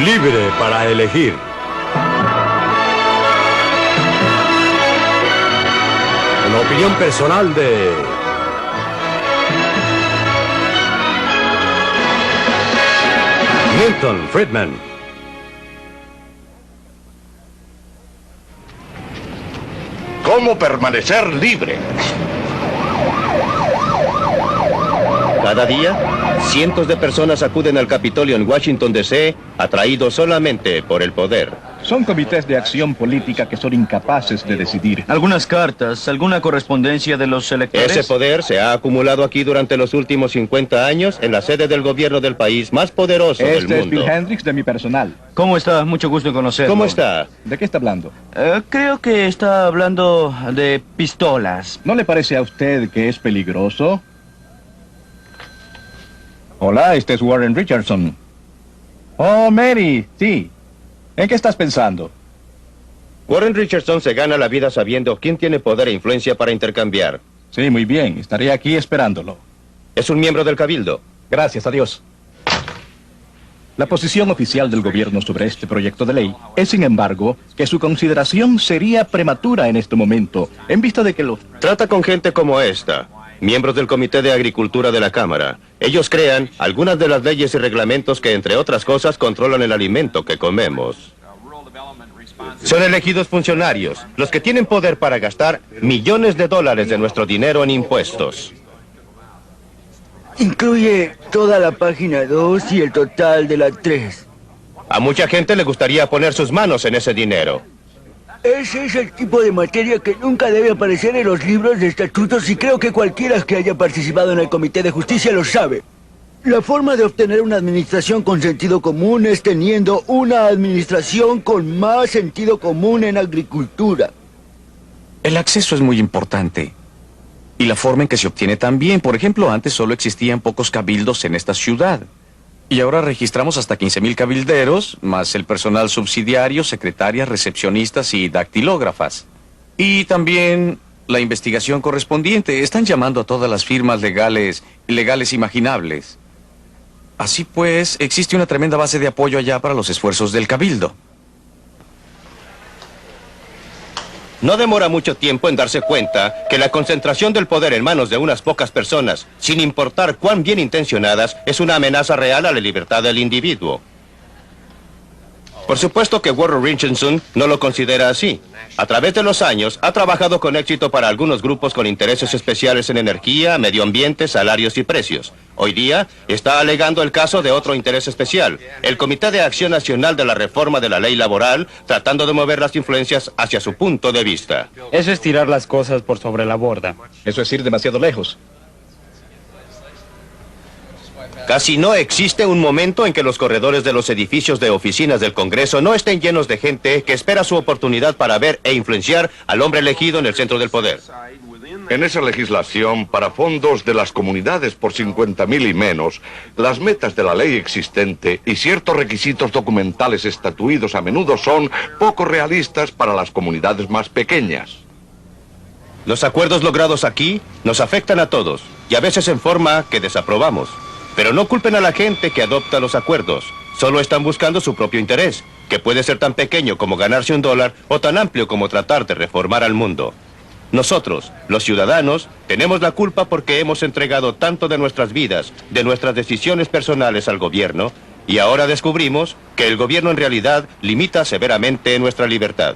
Libre para elegir. Una opinión personal de... Milton Friedman. ¿Cómo permanecer libre? Cada día, cientos de personas acuden al Capitolio en Washington, D.C., atraídos solamente por el poder. Son comités de acción política que son incapaces de decidir. Algunas cartas, alguna correspondencia de los electores. Ese poder se ha acumulado aquí durante los últimos 50 años en la sede del gobierno del país más poderoso del mundo. Este es Bill Hendricks de mi personal. ¿Cómo está? Mucho gusto en conocerlo. ¿Cómo está? ¿De qué está hablando? Creo que está hablando de pistolas. ¿No le parece a usted que es peligroso? Hola, este es Warren Richardson. Oh, Mary, sí. ¿En qué estás pensando? Warren Richardson se gana la vida sabiendo quién tiene poder e influencia para intercambiar. Sí, muy bien. Estaré aquí esperándolo. Es un miembro del Cabildo. Gracias, adiós. La posición oficial del gobierno sobre este proyecto de ley es, sin embargo, que su consideración sería prematura en este momento, en vista de que los... Trata con gente como esta, miembros del Comité de Agricultura de la Cámara. Ellos crean algunas de las leyes y reglamentos que, entre otras cosas, controlan el alimento que comemos. Son elegidos funcionarios, los que tienen poder para gastar millones de dólares de nuestro dinero en impuestos. Incluye toda la página 2 y el total de la 3. A mucha gente le gustaría poner sus manos en ese dinero. Ese es el tipo de materia que nunca debe aparecer en los libros de estatutos y creo que cualquiera que haya participado en el Comité de Justicia lo sabe. La forma de obtener una administración con sentido común es teniendo una administración con más sentido común en agricultura. El acceso es muy importante. Y la forma en que se obtiene también. Por ejemplo, antes solo existían pocos cabildos en esta ciudad. Y ahora registramos hasta 15,000 cabilderos, más el personal subsidiario, secretarias, recepcionistas y dactilógrafas. Y también la investigación correspondiente. Están llamando a todas las firmas legales imaginables. Así pues, existe una tremenda base de apoyo allá para los esfuerzos del cabildo. No demora mucho tiempo en darse cuenta que la concentración del poder en manos de unas pocas personas, sin importar cuán bien intencionadas, es una amenaza real a la libertad del individuo. Por supuesto que Warren Richardson no lo considera así. A través de los años, ha trabajado con éxito para algunos grupos con intereses especiales en energía, medio ambiente, salarios y precios. Hoy día, está alegando el caso de otro interés especial, el Comité de Acción Nacional de la Reforma de la Ley Laboral, tratando de mover las influencias hacia su punto de vista. Eso es tirar las cosas por sobre la borda. Eso es ir demasiado lejos. Casi no existe un momento en que los corredores de los edificios de oficinas del Congreso no estén llenos de gente que espera su oportunidad para ver e influenciar al hombre elegido en el centro del poder. En esa legislación, para fondos de las comunidades por 50,000 y menos, las metas de la ley existente y ciertos requisitos documentales estatuidos a menudo son poco realistas para las comunidades más pequeñas. Los acuerdos logrados aquí nos afectan a todos, y a veces en forma que desaprobamos. Pero no culpen a la gente que adopta los acuerdos. Solo están buscando su propio interés, que puede ser tan pequeño como ganarse $1 o tan amplio como tratar de reformar al mundo. Nosotros, los ciudadanos, tenemos la culpa porque hemos entregado tanto de nuestras vidas, de nuestras decisiones personales al gobierno, y ahora descubrimos que el gobierno en realidad limita severamente nuestra libertad.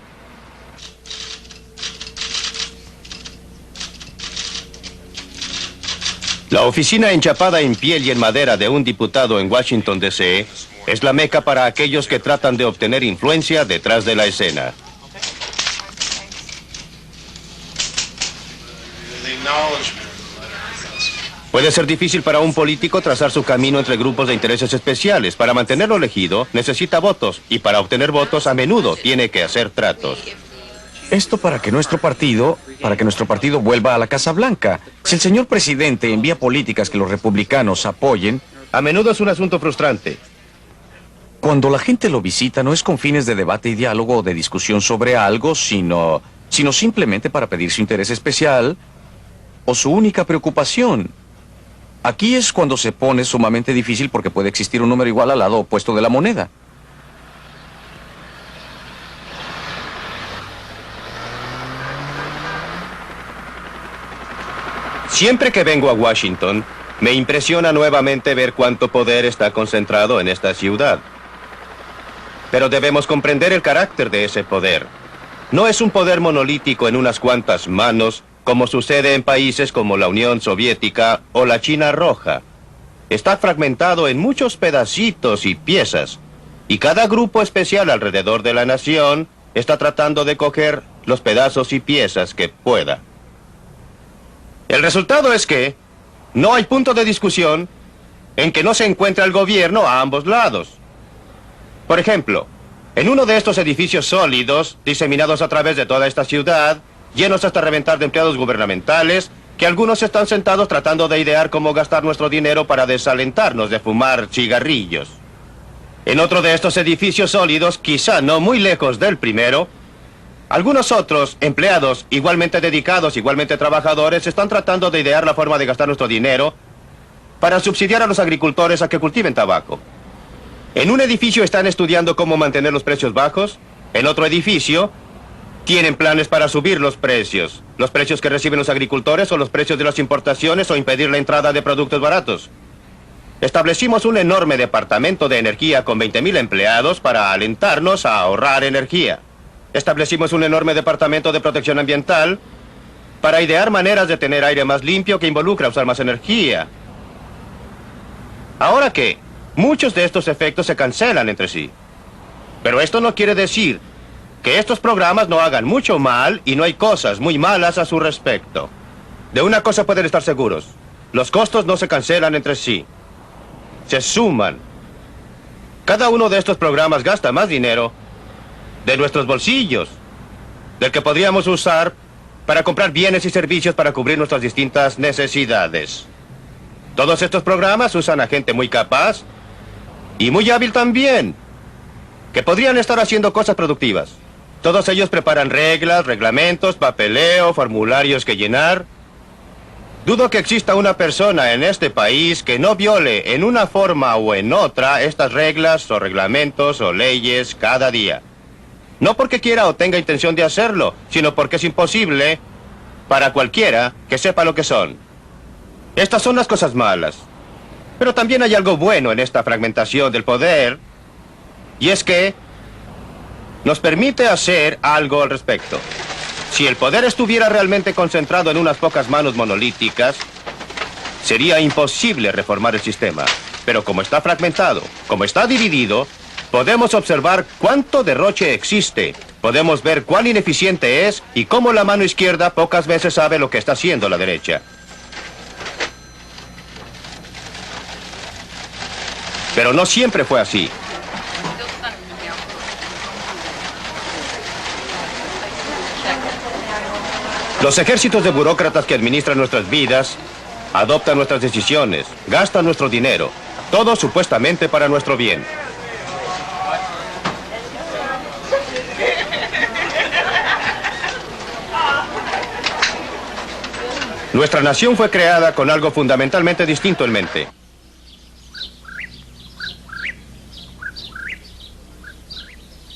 La oficina enchapada en piel y en madera de un diputado en Washington, D.C. es la meca para aquellos que tratan de obtener influencia detrás de la escena. Puede ser difícil para un político trazar su camino entre grupos de intereses especiales. Para mantenerlo elegido, necesita votos, y para obtener votos a menudo tiene que hacer tratos. Esto para que nuestro partido vuelva a la Casa Blanca. Si el señor presidente envía políticas que los republicanos apoyen, a menudo es un asunto frustrante. Cuando la gente lo visita no es con fines de debate y diálogo o de discusión sobre algo, sino simplemente para pedir su interés especial o su única preocupación. Aquí es cuando se pone sumamente difícil porque puede existir un número igual al lado opuesto de la moneda. Siempre que vengo a Washington, me impresiona nuevamente ver cuánto poder está concentrado en esta ciudad. Pero debemos comprender el carácter de ese poder. No es un poder monolítico en unas cuantas manos, como sucede en países como la Unión Soviética o la China Roja. Está fragmentado en muchos pedacitos y piezas, y cada grupo especial alrededor de la nación está tratando de coger los pedazos y piezas que pueda. El resultado es que no hay punto de discusión en que no se encuentra el gobierno a ambos lados. Por ejemplo, en uno de estos edificios sólidos, diseminados a través de toda esta ciudad, llenos hasta reventar de empleados gubernamentales, que algunos están sentados tratando de idear cómo gastar nuestro dinero para desalentarnos de fumar cigarrillos. En otro de estos edificios sólidos, quizá no muy lejos del primero, algunos otros empleados igualmente dedicados, igualmente trabajadores, están tratando de idear la forma de gastar nuestro dinero para subsidiar a los agricultores a que cultiven tabaco. En un edificio están estudiando cómo mantener los precios bajos, en otro edificio tienen planes para subir los precios que reciben los agricultores o los precios de las importaciones o impedir la entrada de productos baratos. Establecimos un enorme departamento de energía con 20,000 empleados para alentarnos a ahorrar energía. Establecimos un enorme departamento de protección ambiental para idear maneras de tener aire más limpio que involucra usar más energía. Ahora que muchos de estos efectos se cancelan entre sí. Pero esto no quiere decir que estos programas no hagan mucho mal y no hay cosas muy malas a su respecto. De una cosa pueden estar seguros: los costos no se cancelan entre sí, se suman. Cada uno de estos programas gasta más dinero de nuestros bolsillos, del que podríamos usar para comprar bienes y servicios para cubrir nuestras distintas necesidades. Todos estos programas usan a gente muy capaz y muy hábil también, que podrían estar haciendo cosas productivas. Todos ellos preparan reglas, reglamentos, papeleo, formularios que llenar. Dudo que exista una persona en este país que no viole en una forma o en otra estas reglas o reglamentos o leyes cada día. No porque quiera o tenga intención de hacerlo, sino porque es imposible para cualquiera que sepa lo que son. Estas son las cosas malas. Pero también hay algo bueno en esta fragmentación del poder, y es que nos permite hacer algo al respecto. Si el poder estuviera realmente concentrado en unas pocas manos monolíticas, sería imposible reformar el sistema. Pero como está fragmentado, como está dividido, podemos observar cuánto derroche existe. Podemos ver cuán ineficiente es y cómo la mano izquierda pocas veces sabe lo que está haciendo la derecha. Pero no siempre fue así. Los ejércitos de burócratas que administran nuestras vidas adoptan nuestras decisiones, gastan nuestro dinero, todo supuestamente para nuestro bien. Nuestra nación fue creada con algo fundamentalmente distinto en mente.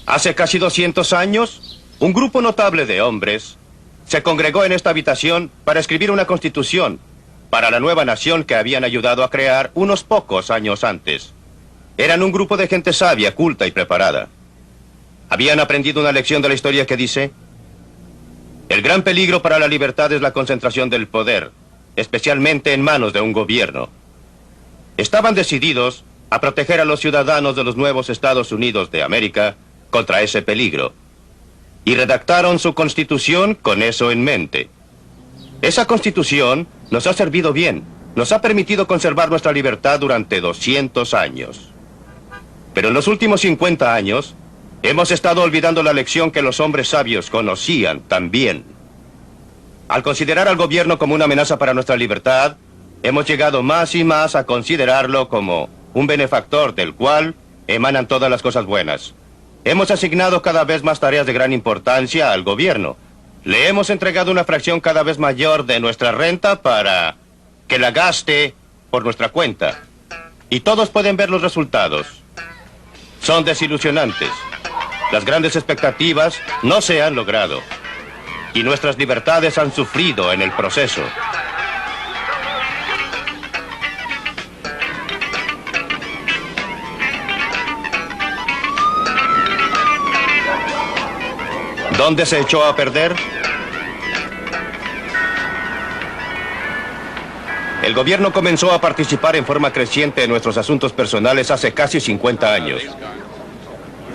Hace casi 200 años, un grupo notable de hombres se congregó en esta habitación para escribir una constitución para la nueva nación que habían ayudado a crear unos pocos años antes. Eran un grupo de gente sabia, culta y preparada. Habían aprendido una lección de la historia que dice: el gran peligro para la libertad es la concentración del poder, especialmente en manos de un gobierno. Estaban decididos a proteger a los ciudadanos de los nuevos Estados Unidos de América contra ese peligro. Y redactaron su constitución con eso en mente. Esa constitución nos ha servido bien, nos ha permitido conservar nuestra libertad durante 200 años. Pero en los últimos 50 años, hemos estado olvidando la lección que los hombres sabios conocían también. Al considerar al gobierno como una amenaza para nuestra libertad, hemos llegado más y más a considerarlo como un benefactor del cual emanan todas las cosas buenas. Hemos asignado cada vez más tareas de gran importancia al gobierno. Le hemos entregado una fracción cada vez mayor de nuestra renta para que la gaste por nuestra cuenta. Y todos pueden ver los resultados. Son desilusionantes. Las grandes expectativas no se han logrado. Y nuestras libertades han sufrido en el proceso. ¿Dónde se echó a perder? El gobierno comenzó a participar en forma creciente en nuestros asuntos personales hace casi 50 años.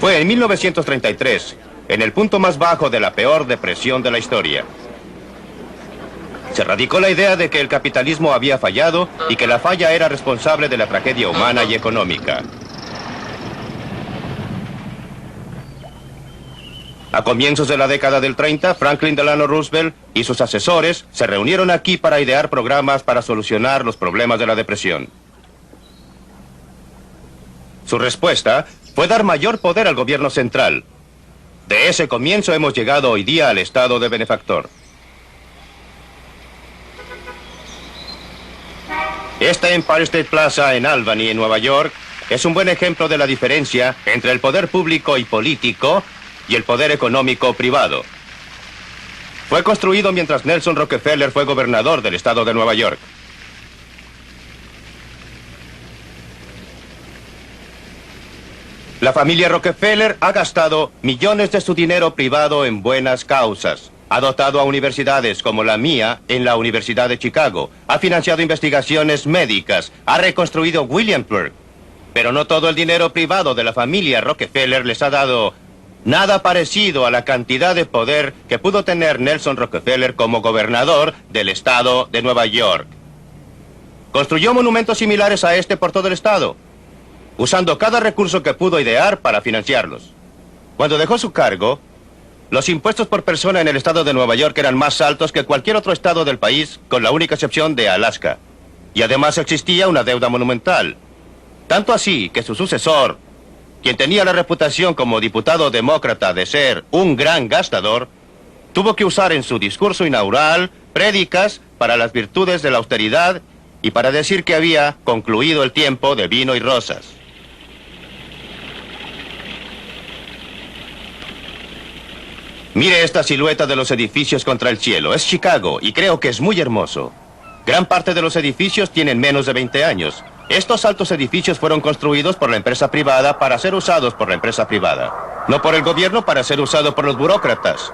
Fue en 1933, en el punto más bajo de la peor depresión de la historia. Se radicó la idea de que el capitalismo había fallado y que la falla era responsable de la tragedia humana y económica. A comienzos de la década del 30, Franklin Delano Roosevelt y sus asesores se reunieron aquí para idear programas para solucionar los problemas de la depresión. Su respuesta fue dar mayor poder al gobierno central. De ese comienzo hemos llegado hoy día al estado de benefactor. Esta Empire State Plaza en Albany, en Nueva York, es un buen ejemplo de la diferencia entre el poder público y político y el poder económico privado. Fue construido mientras Nelson Rockefeller fue gobernador del estado de Nueva York. La familia Rockefeller ha gastado millones de su dinero privado en buenas causas. Ha dotado a universidades como la mía en la Universidad de Chicago. Ha financiado investigaciones médicas. Ha reconstruido Williamsburg. Pero no todo el dinero privado de la familia Rockefeller les ha dado nada parecido a la cantidad de poder que pudo tener Nelson Rockefeller como gobernador del estado de Nueva York. Construyó monumentos similares a este por todo el estado, usando cada recurso que pudo idear para financiarlos. Cuando dejó su cargo, los impuestos por persona en el estado de Nueva York eran más altos que cualquier otro estado del país, con la única excepción de Alaska. Y además existía una deuda monumental. Tanto así que su sucesor, quien tenía la reputación como diputado demócrata de ser un gran gastador, tuvo que usar en su discurso inaugural prédicas para las virtudes de la austeridad y para decir que había concluido el tiempo de vino y rosas. Mire esta silueta de los edificios contra el cielo. Es Chicago y creo que es muy hermoso. Gran parte de los edificios tienen menos de 20 años. Estos altos edificios fueron construidos por la empresa privada para ser usados por la empresa privada. No por el gobierno para ser usados por los burócratas.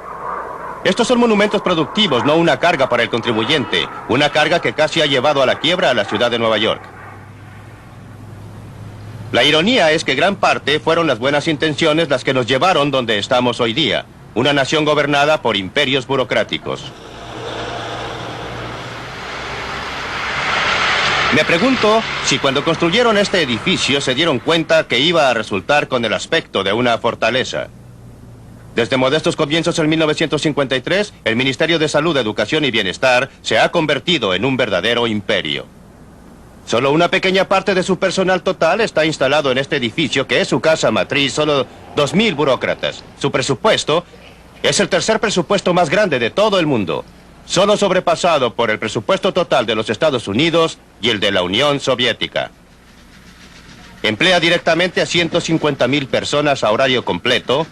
Estos son monumentos productivos, no una carga para el contribuyente. Una carga que casi ha llevado a la quiebra a la ciudad de Nueva York. La ironía es que gran parte fueron las buenas intenciones las que nos llevaron donde estamos hoy día. Una nación gobernada por imperios burocráticos. Me pregunto si cuando construyeron este edificio se dieron cuenta que iba a resultar con el aspecto de una fortaleza. Desde modestos comienzos en 1953, el Ministerio de Salud, Educación y Bienestar se ha convertido en un verdadero imperio. Solo una pequeña parte de su personal total está instalado en este edificio, que es su casa matriz, solo 2.000 burócratas. Su presupuesto es el tercer presupuesto más grande de todo el mundo, solo sobrepasado por el presupuesto total de los Estados Unidos y el de la Unión Soviética. Emplea directamente a 150.000 personas a horario completo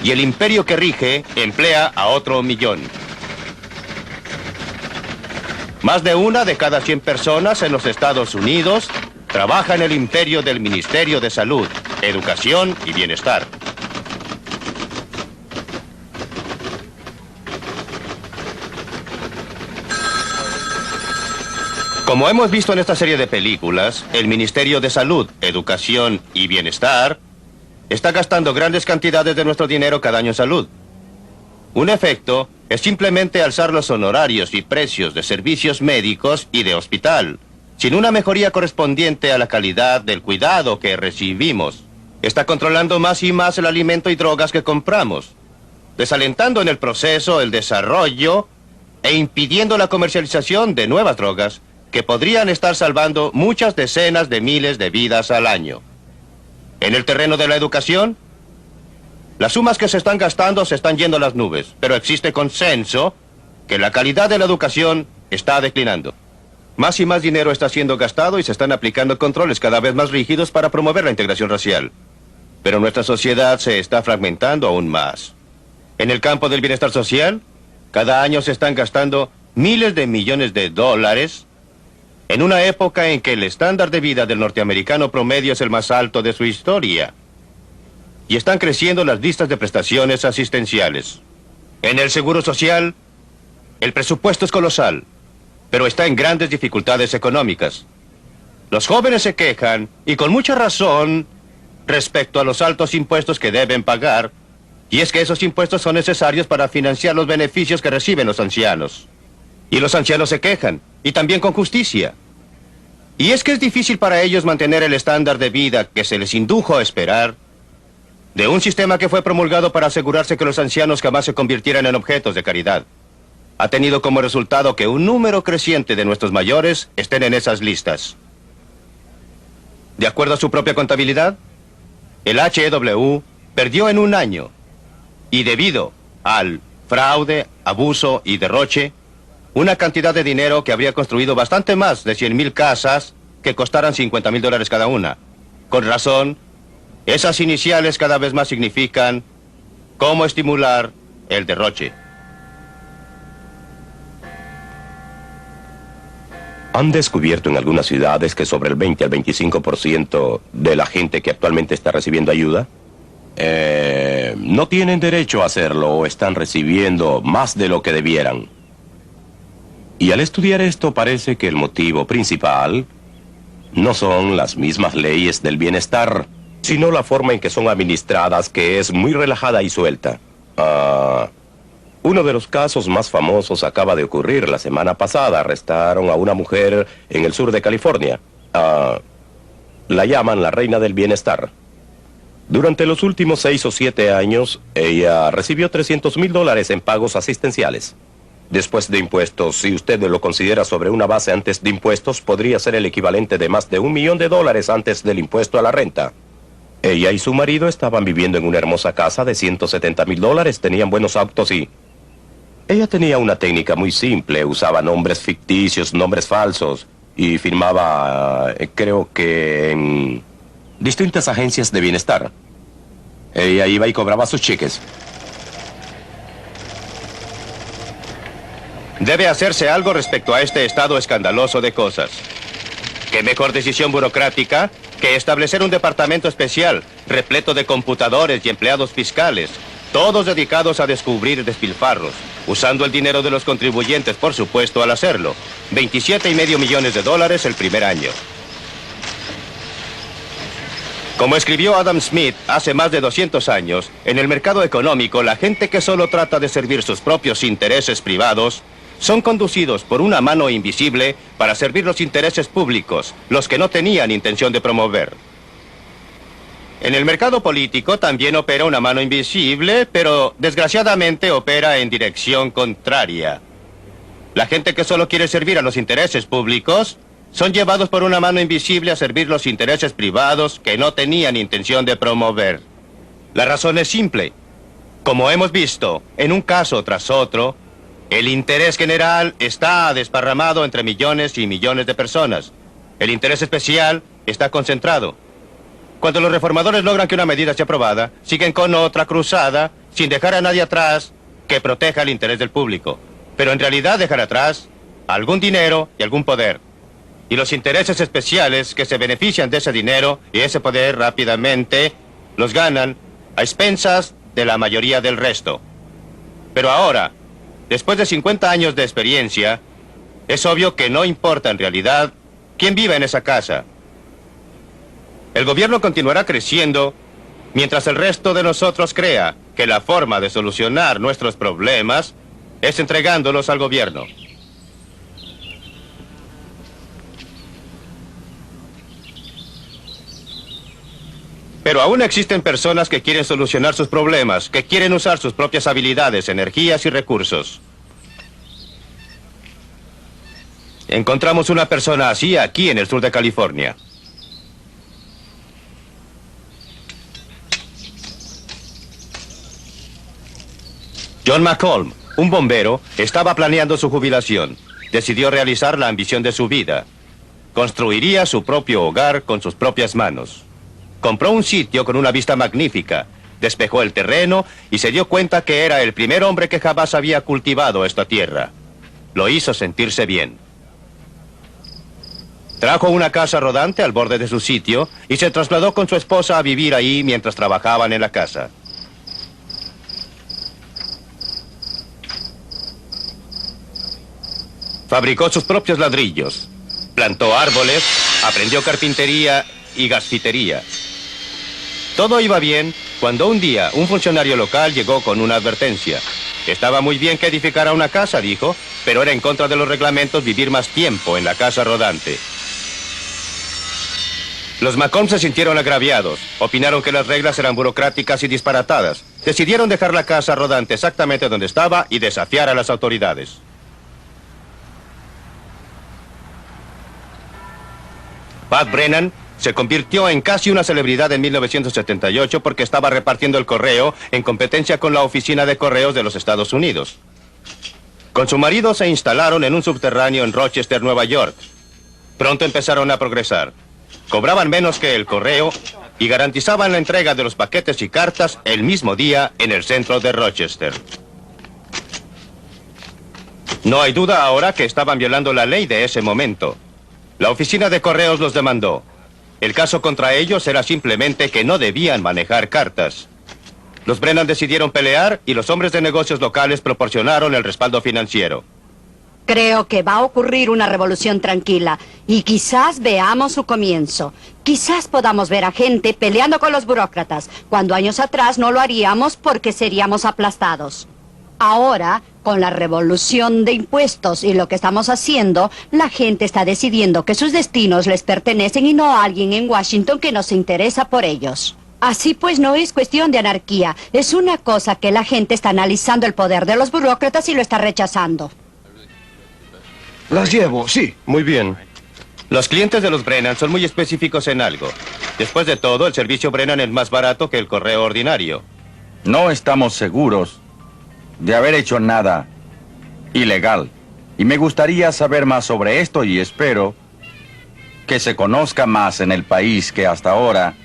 y el imperio que rige emplea a otro 1.000.000. Más de una de cada 100 personas en los Estados Unidos trabaja en el imperio del Ministerio de Salud, Educación y Bienestar. Como hemos visto en esta serie de películas, el Ministerio de Salud, Educación y Bienestar está gastando grandes cantidades de nuestro dinero cada año en salud. Un efecto es simplemente alzar los honorarios y precios de servicios médicos y de hospital, sin una mejoría correspondiente a la calidad del cuidado que recibimos. Está controlando más y más el alimento y drogas que compramos, desalentando en el proceso el desarrollo e impidiendo la comercialización de nuevas drogas que podrían estar salvando muchas decenas de miles de vidas al año. En el terreno de la educación, las sumas que se están gastando se están yendo a las nubes, pero existe consenso que la calidad de la educación está declinando. Más y más dinero está siendo gastado y se están aplicando controles cada vez más rígidos para promover la integración racial. Pero nuestra sociedad se está fragmentando aún más. En el campo del bienestar social, cada año se están gastando miles de millones de dólares en una época en que el estándar de vida del norteamericano promedio es el más alto de su historia. Y están creciendo las listas de prestaciones asistenciales. En el Seguro Social, el presupuesto es colosal, pero está en grandes dificultades económicas. Los jóvenes se quejan, y con mucha razón, respecto a los altos impuestos que deben pagar, y es que esos impuestos son necesarios para financiar los beneficios que reciben los ancianos. Y los ancianos se quejan, y también con justicia. Y es que es difícil para ellos mantener el estándar de vida que se les indujo a esperar de un sistema que fue promulgado para asegurarse que los ancianos jamás se convirtieran en objetos de caridad. Ha tenido como resultado que un número creciente de nuestros mayores estén en esas listas. De acuerdo a su propia contabilidad, el HEW perdió en un año, y debido al fraude, abuso y derroche, una cantidad de dinero que habría construido bastante más de 100,000 casas que costaran $50,000 cada una. Con razón, esas iniciales cada vez más significan cómo estimular el derroche. Han descubierto en algunas ciudades que sobre el 20 al 25% de la gente que actualmente está recibiendo ayuda no tienen derecho a hacerlo o están recibiendo más de lo que debieran. Y al estudiar esto parece que el motivo principal no son las mismas leyes del bienestar, sino la forma en que son administradas, que es muy relajada y suelta. Uno de los casos más famosos acaba de ocurrir la semana pasada. Arrestaron a una mujer en el sur de California. La llaman la reina del bienestar. Durante los últimos 6 o 7 años, ella recibió $300,000 en pagos asistenciales. Después de impuestos, si usted lo considera sobre una base antes de impuestos, podría ser el equivalente de más de $1 millón antes del impuesto a la renta. Ella y su marido estaban viviendo en una hermosa casa de $170,000, tenían buenos autos y... Ella tenía una técnica muy simple, usaba nombres ficticios, nombres falsos, y firmaba, creo que en distintas agencias de bienestar. Ella iba y cobraba sus cheques. Debe hacerse algo respecto a este estado escandaloso de cosas. ¿Qué mejor decisión burocrática que establecer un departamento especial, repleto de computadores y empleados fiscales, todos dedicados a descubrir despilfarros, usando el dinero de los contribuyentes, por supuesto, al hacerlo? $27,5 millones el primer año. Como escribió Adam Smith hace más de 200 años, en el mercado económico, la gente que solo trata de servir sus propios intereses privados son conducidos por una mano invisible para servir los intereses públicos, los que no tenían intención de promover. En el mercado político también opera una mano invisible, pero desgraciadamente opera en dirección contraria. La gente que solo quiere servir a los intereses públicos son llevados por una mano invisible a servir los intereses privados que no tenían intención de promover. La razón es simple. Como hemos visto, en un caso tras otro, el interés general está desparramado entre millones y millones de personas. El interés especial está concentrado. Cuando los reformadores logran que una medida sea aprobada, siguen con otra cruzada, sin dejar a nadie atrás que proteja el interés del público. Pero en realidad dejan atrás algún dinero y algún poder. Y los intereses especiales que se benefician de ese dinero y ese poder rápidamente los ganan a expensas de la mayoría del resto. Pero ahora, después de 50 años de experiencia, es obvio que no importa en realidad quién vive en esa casa. El gobierno continuará creciendo mientras el resto de nosotros crea que la forma de solucionar nuestros problemas es entregándolos al gobierno. Pero aún existen personas que quieren solucionar sus problemas, que quieren usar sus propias habilidades, energías y recursos. Encontramos una persona así aquí en el sur de California. John McColm, un bombero, estaba planeando su jubilación. Decidió realizar la ambición de su vida. Construiría su propio hogar con sus propias manos. Compró un sitio con una vista magnífica, despejó el terreno y se dio cuenta que era el primer hombre que jamás había cultivado esta tierra. Lo hizo sentirse bien. Trajo una casa rodante al borde de su sitio y se trasladó con su esposa a vivir ahí mientras trabajaban en la casa. Fabricó sus propios ladrillos, plantó árboles, aprendió carpintería y gasfitería. Todo iba bien cuando un día un funcionario local llegó con una advertencia. Estaba muy bien que edificara una casa, dijo, pero era en contra de los reglamentos vivir más tiempo en la casa rodante. Los Macomb se sintieron agraviados, opinaron que las reglas eran burocráticas y disparatadas. Decidieron dejar la casa rodante exactamente donde estaba y desafiar a las autoridades. Pat Brennan se convirtió en casi una celebridad en 1978 porque estaba repartiendo el correo en competencia con la Oficina de Correos de los Estados Unidos. Con su marido se instalaron en un subterráneo en Rochester, Nueva York. Pronto empezaron a progresar. Cobraban menos que el correo y garantizaban la entrega de los paquetes y cartas el mismo día en el centro de Rochester. No hay duda ahora que estaban violando la ley de ese momento. La Oficina de Correos los demandó. El caso contra ellos era simplemente que no debían manejar cartas. Los Brennan decidieron pelear y los hombres de negocios locales proporcionaron el respaldo financiero. Creo que va a ocurrir una revolución tranquila y quizás veamos su comienzo. Quizás podamos ver a gente peleando con los burócratas, cuando años atrás no lo haríamos porque seríamos aplastados. Ahora, con la revolución de impuestos y lo que estamos haciendo, la gente está decidiendo que sus destinos les pertenecen y no a alguien en Washington que no se interesa por ellos. Así pues, no es cuestión de anarquía. Es una cosa que la gente está analizando el poder de los burócratas y lo está rechazando. Las llevo, sí. Muy bien. Los clientes de los Brennan son muy específicos en algo. Después de todo, el servicio Brennan es más barato que el correo ordinario. No estamos seguros de haber hecho nada ilegal. Y me gustaría saber más sobre esto y espero que se conozca más en el país que hasta ahora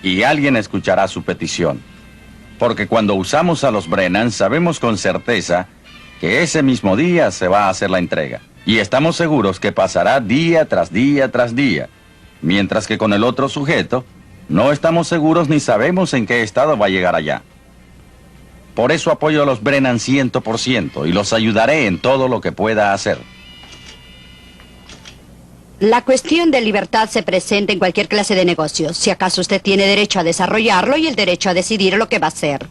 y alguien escuchará su petición. Porque cuando usamos a los Brennan sabemos con certeza que ese mismo día se va a hacer la entrega. Y estamos seguros que pasará día tras día tras día. Mientras que con el otro sujeto, no estamos seguros ni sabemos en qué estado va a llegar allá. Por eso apoyo a los Brennan 100% y los ayudaré en todo lo que pueda hacer. La cuestión de libertad se presenta en cualquier clase de negocio. Si acaso usted tiene derecho a desarrollarlo y el derecho a decidir lo que va a hacer.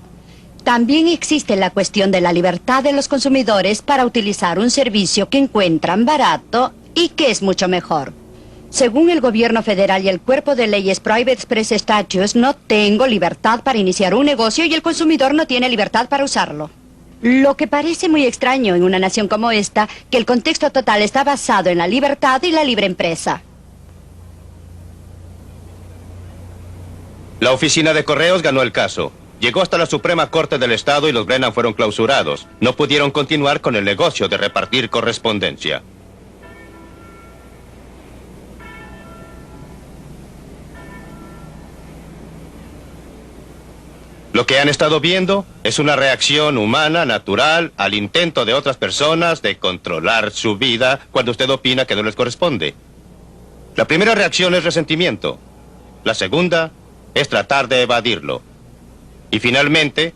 También existe la cuestión de la libertad de los consumidores para utilizar un servicio que encuentran barato y que es mucho mejor. Según el gobierno federal y el cuerpo de leyes Private Express Statutes, no tengo libertad para iniciar un negocio y el consumidor no tiene libertad para usarlo. Lo que parece muy extraño en una nación como esta, que el contexto total está basado en la libertad y la libre empresa. La Oficina de Correos ganó el caso. Llegó hasta la Suprema Corte del Estado y los Brennan fueron clausurados. No pudieron continuar con el negocio de repartir correspondencia. Lo que han estado viendo es una reacción humana, natural, al intento de otras personas de controlar su vida cuando usted opina que no les corresponde. La primera reacción es resentimiento. La segunda es tratar de evadirlo. Y finalmente,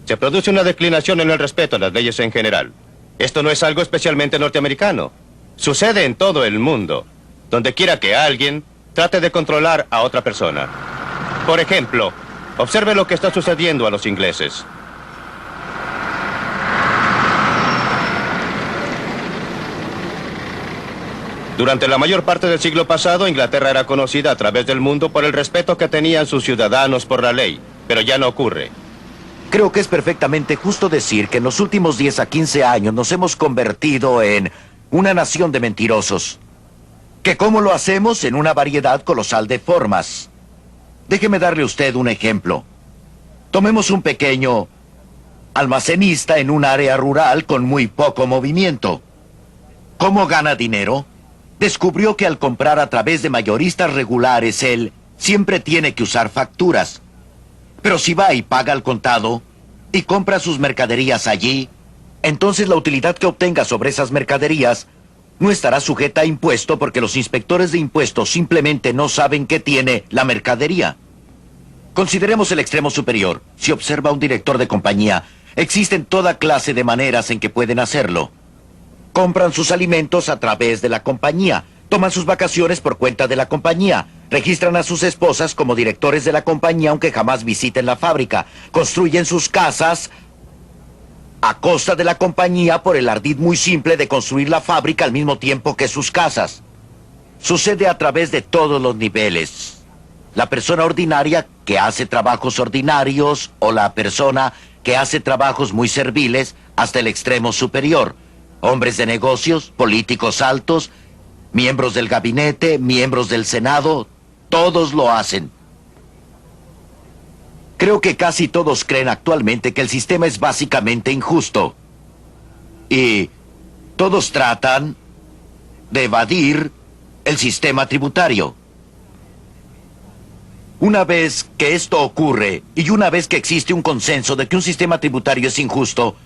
se produce una declinación en el respeto a las leyes en general. Esto no es algo especialmente norteamericano. Sucede en todo el mundo, donde quiera que alguien trate de controlar a otra persona. Por ejemplo, observe lo que está sucediendo a los ingleses. Durante la mayor parte del siglo pasado, Inglaterra era conocida a través del mundo por el respeto que tenían sus ciudadanos por la ley, pero ya no ocurre. Creo que es perfectamente justo decir que en los últimos 10 a 15 años nos hemos convertido en una nación de mentirosos. ¿Que cómo lo hacemos? En una variedad colosal de formas. Déjeme darle a usted un ejemplo. Tomemos un pequeño almacenista en un área rural con muy poco movimiento. ¿Cómo gana dinero? Descubrió que al comprar a través de mayoristas regulares, él siempre tiene que usar facturas. Pero si va y paga al contado y compra sus mercaderías allí, entonces la utilidad que obtenga sobre esas mercaderías no estará sujeta a impuesto porque los inspectores de impuestos simplemente no saben qué tiene la mercadería. Consideremos el extremo superior. Si observa a un director de compañía, existen toda clase de maneras en que pueden hacerlo. Compran sus alimentos a través de la compañía. Toman sus vacaciones por cuenta de la compañía. Registran a sus esposas como directores de la compañía aunque jamás visiten la fábrica. Construyen sus casas a costa de la compañía por el ardid muy simple de construir la fábrica al mismo tiempo que sus casas. Sucede a través de todos los niveles. La persona ordinaria que hace trabajos ordinarios o la persona que hace trabajos muy serviles hasta el extremo superior. Hombres de negocios, políticos altos, miembros del gabinete, miembros del Senado, todos lo hacen. Creo que casi todos creen actualmente que el sistema es básicamente injusto. Y todos tratan de evadir el sistema tributario. Una vez que esto ocurre, y una vez que existe un consenso de que un sistema tributario es injusto,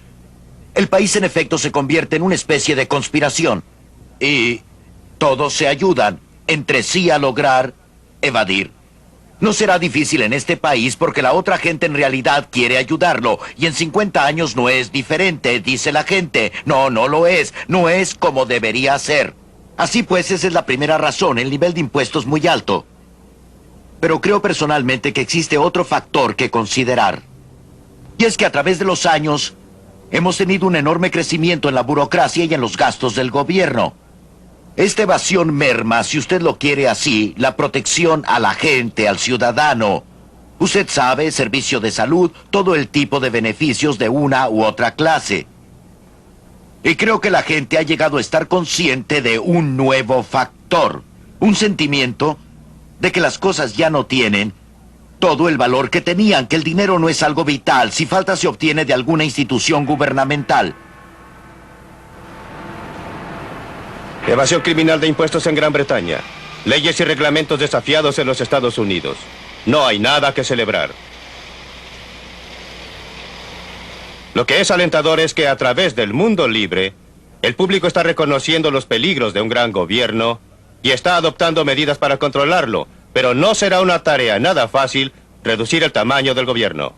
el país en efecto se convierte en una especie de conspiración. Y todos se ayudan entre sí a lograr evadir. No será difícil en este país porque la otra gente en realidad quiere ayudarlo. Y en 50 años no es diferente, dice la gente. No, no lo es. No es como debería ser. Así pues, esa es la primera razón, el nivel de impuestos muy alto. Pero creo personalmente que existe otro factor que considerar. Y es que a través de los años hemos tenido un enorme crecimiento en la burocracia y en los gastos del gobierno. Esta evasión merma, si usted lo quiere así, la protección a la gente, al ciudadano. Usted sabe, servicio de salud, todo el tipo de beneficios de una u otra clase. Y creo que la gente ha llegado a estar consciente de un nuevo factor. Un sentimiento de que las cosas ya no tienen todo el valor que tenían, que el dinero no es algo vital, si falta se obtiene de alguna institución gubernamental. Evasión criminal de impuestos en Gran Bretaña. Leyes y reglamentos desafiados en los Estados Unidos. No hay nada que celebrar. Lo que es alentador es que a través del mundo libre, el público está reconociendo los peligros de un gran gobierno y está adoptando medidas para controlarlo, pero no será una tarea nada fácil reducir el tamaño del gobierno.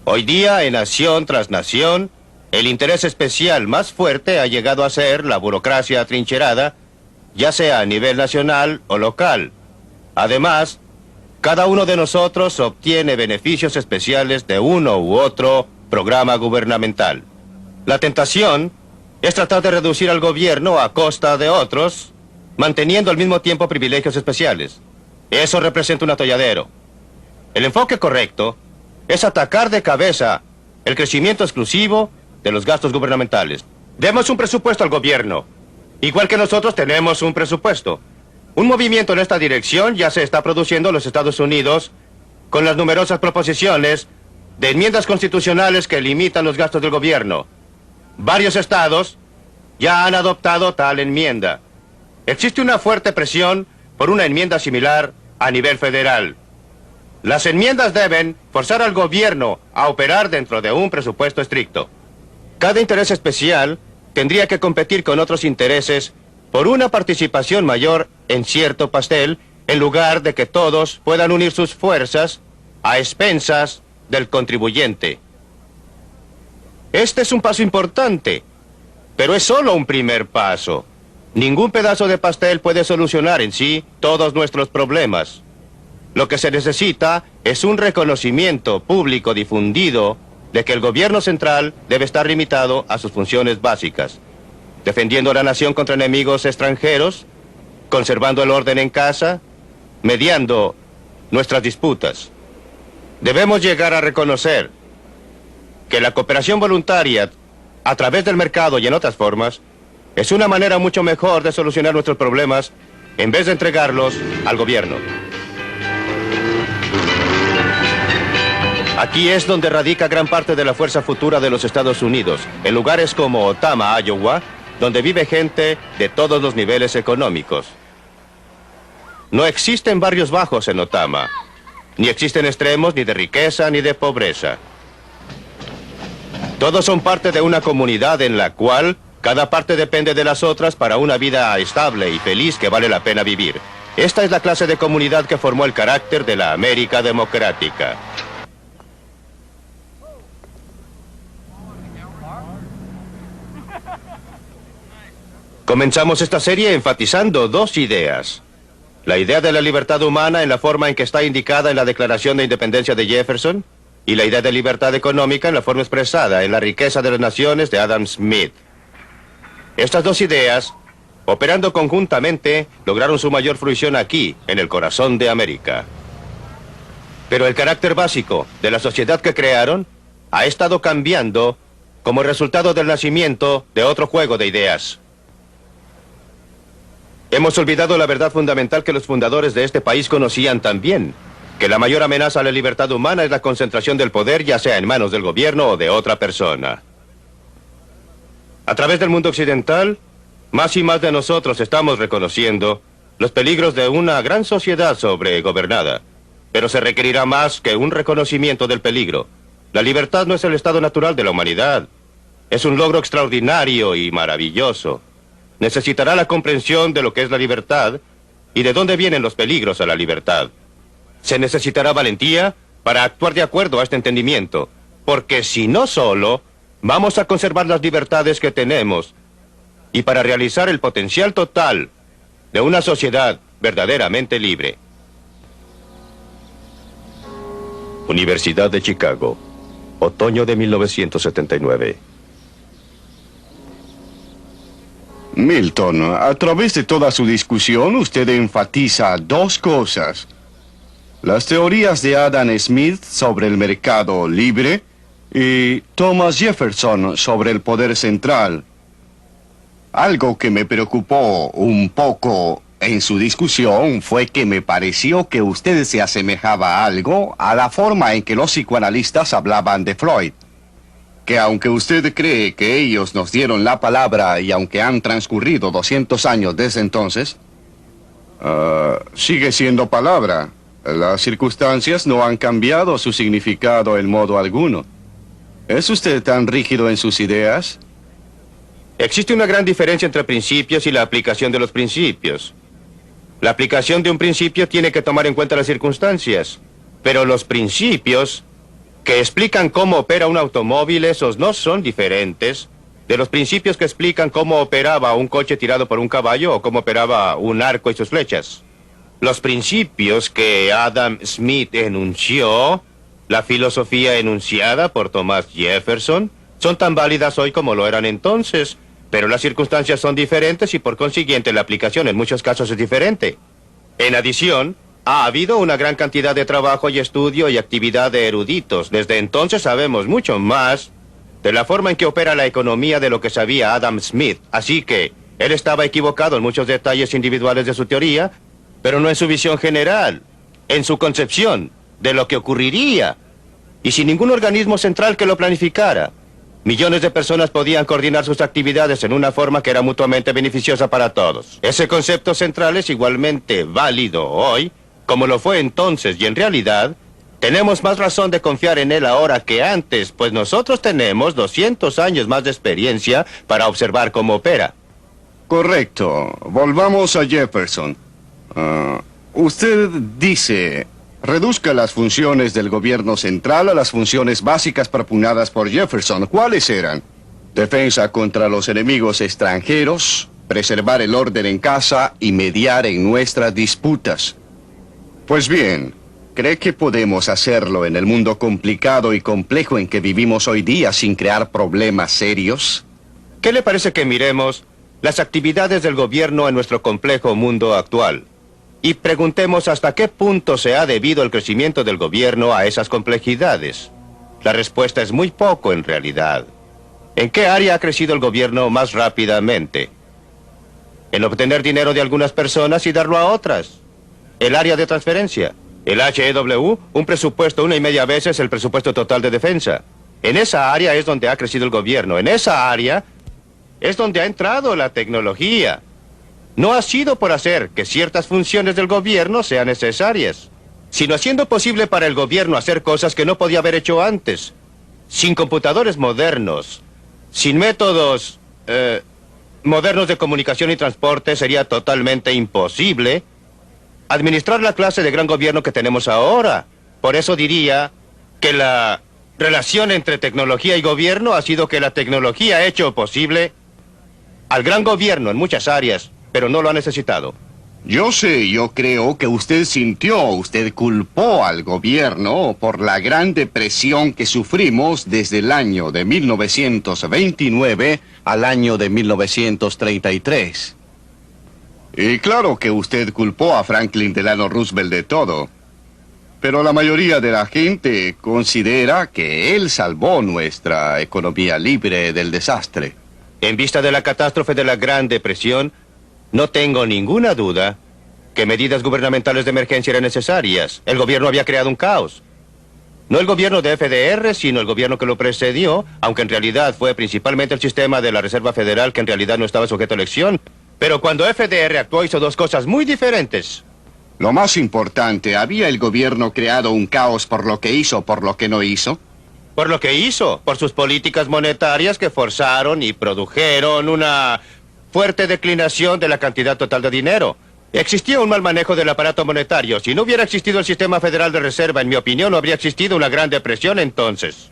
Hoy día, en nación tras nación, el interés especial más fuerte ha llegado a ser la burocracia atrincherada, ya sea a nivel nacional o local. Además, cada uno de nosotros obtiene beneficios especiales de uno u otro programa gubernamental. La tentación es tratar de reducir al gobierno a costa de otros, manteniendo al mismo tiempo privilegios especiales. Eso representa un atolladero. El enfoque correcto es atacar de cabeza el crecimiento exclusivo de los gastos gubernamentales. Demos un presupuesto al gobierno, igual que nosotros tenemos un presupuesto. Un movimiento en esta dirección ya se está produciendo en los Estados Unidos con las numerosas proposiciones de enmiendas constitucionales que limitan los gastos del gobierno. Varios estados ya han adoptado tal enmienda. Existe una fuerte presión por una enmienda similar a nivel federal. Las enmiendas deben forzar al gobierno a operar dentro de un presupuesto estricto. Cada interés especial tendría que competir con otros intereses por una participación mayor en cierto pastel, en lugar de que todos puedan unir sus fuerzas a expensas del contribuyente. Este es un paso importante, pero es solo un primer paso. Ningún pedazo de pastel puede solucionar en sí todos nuestros problemas. Lo que se necesita es un reconocimiento público difundido de que el gobierno central debe estar limitado a sus funciones básicas, defendiendo a la nación contra enemigos extranjeros, conservando el orden en casa, mediando nuestras disputas. Debemos llegar a reconocer que la cooperación voluntaria a través del mercado y en otras formas es una manera mucho mejor de solucionar nuestros problemas en vez de entregarlos al gobierno. Aquí es donde radica gran parte de la fuerza futura de los Estados Unidos, en lugares como Otama, Iowa, donde vive gente de todos los niveles económicos. No existen barrios bajos en Otama, ni existen extremos ni de riqueza ni de pobreza. Todos son parte de una comunidad en la cual cada parte depende de las otras para una vida estable y feliz que vale la pena vivir. Esta es la clase de comunidad que formó el carácter de la América democrática. Comenzamos esta serie enfatizando dos ideas. La idea de la libertad humana en la forma en que está indicada en la Declaración de Independencia de Jefferson y la idea de libertad económica en la forma expresada en la riqueza de las naciones de Adam Smith. Estas dos ideas, operando conjuntamente, lograron su mayor fruición aquí, en el corazón de América. Pero el carácter básico de la sociedad que crearon ha estado cambiando como resultado del nacimiento de otro juego de ideas. Hemos olvidado la verdad fundamental que los fundadores de este país conocían también, que la mayor amenaza a la libertad humana es la concentración del poder, ya sea en manos del gobierno o de otra persona. A través del mundo occidental, más y más de nosotros estamos reconociendo los peligros de una gran sociedad sobregobernada, pero se requerirá más que un reconocimiento del peligro. La libertad no es el estado natural de la humanidad, es un logro extraordinario y maravilloso. Necesitará la comprensión de lo que es la libertad y de dónde vienen los peligros a la libertad. Se necesitará valentía para actuar de acuerdo a este entendimiento, porque si no solo, vamos a conservar las libertades que tenemos y para realizar el potencial total de una sociedad verdaderamente libre. Universidad de Chicago, otoño de 1979. Milton, a través de toda su discusión, usted enfatiza dos cosas. Las teorías de Adam Smith sobre el mercado libre y Thomas Jefferson sobre el poder central. Algo que me preocupó un poco en su discusión fue que me pareció que usted se asemejaba algo a la forma en que los psicoanalistas hablaban de Freud. Que aunque usted cree que ellos nos dieron la palabra y aunque han transcurrido 200 años desde entonces, sigue siendo palabra. Las circunstancias no han cambiado su significado en modo alguno. ¿Es usted tan rígido en sus ideas? Existe una gran diferencia entre principios y la aplicación de los principios. La aplicación de un principio tiene que tomar en cuenta las circunstancias, pero los principios que explican cómo opera un automóvil, esos no son diferentes de los principios que explican cómo operaba un coche tirado por un caballo o cómo operaba un arco y sus flechas. Los principios que Adam Smith enunció, la filosofía enunciada por Thomas Jefferson, son tan válidas hoy como lo eran entonces, pero las circunstancias son diferentes y por consiguiente la aplicación en muchos casos es diferente. En adición, ha habido una gran cantidad de trabajo y estudio y actividad de eruditos. Desde entonces sabemos mucho más de la forma en que opera la economía de lo que sabía Adam Smith. Así que él estaba equivocado en muchos detalles individuales de su teoría, pero no en su visión general, en su concepción de lo que ocurriría. Y sin ningún organismo central que lo planificara, millones de personas podían coordinar sus actividades en una forma que era mutuamente beneficiosa para todos. Ese concepto central es igualmente válido hoy, como lo fue entonces, y en realidad, tenemos más razón de confiar en él ahora que antes, pues nosotros tenemos 200 años más de experiencia para observar cómo opera. Correcto. Volvamos a Jefferson. Usted dice, reduzca las funciones del gobierno central a las funciones básicas propugnadas por Jefferson. ¿Cuáles eran? Defensa contra los enemigos extranjeros, preservar el orden en casa y mediar en nuestras disputas. Pues bien, ¿cree que podemos hacerlo en el mundo complicado y complejo en que vivimos hoy día sin crear problemas serios? ¿Qué le parece que miremos las actividades del gobierno en nuestro complejo mundo actual y preguntemos hasta qué punto se ha debido el crecimiento del gobierno a esas complejidades? La respuesta es muy poco en realidad. ¿En qué área ha crecido el gobierno más rápidamente? En obtener dinero de algunas personas y darlo a otras. El área de transferencia. El HEW, un presupuesto 1,5 veces el presupuesto total de defensa. En esa área es donde ha crecido el gobierno. En esa área es donde ha entrado la tecnología. No ha sido por hacer que ciertas funciones del gobierno sean necesarias, sino haciendo posible para el gobierno hacer cosas que no podía haber hecho antes. Sin computadores modernos, sin métodos modernos de comunicación y transporte, sería totalmente imposible administrar la clase de gran gobierno que tenemos ahora. Por eso diría que la relación entre tecnología y gobierno ha sido que la tecnología ha hecho posible al gran gobierno en muchas áreas, pero no lo ha necesitado. Yo sé, yo creo que usted culpó al gobierno por la gran depresión que sufrimos desde el año de 1929 al año de 1933. Y claro que usted culpó a Franklin Delano Roosevelt de todo. Pero la mayoría de la gente considera que él salvó nuestra economía libre del desastre. En vista de la catástrofe de la Gran Depresión, no tengo ninguna duda que medidas gubernamentales de emergencia eran necesarias. El gobierno había creado un caos. No el gobierno de FDR, sino el gobierno que lo precedió, aunque en realidad fue principalmente el sistema de la Reserva Federal, que en realidad no estaba sujeto a elección. Pero cuando FDR actuó, hizo dos cosas muy diferentes. Lo más importante, ¿había el gobierno creado un caos por lo que hizo o por lo que no hizo? Por lo que hizo, por sus políticas monetarias que forzaron y produjeron una fuerte declinación de la cantidad total de dinero. Existía un mal manejo del aparato monetario. Si no hubiera existido el sistema federal de reserva, en mi opinión, no habría existido una gran depresión entonces.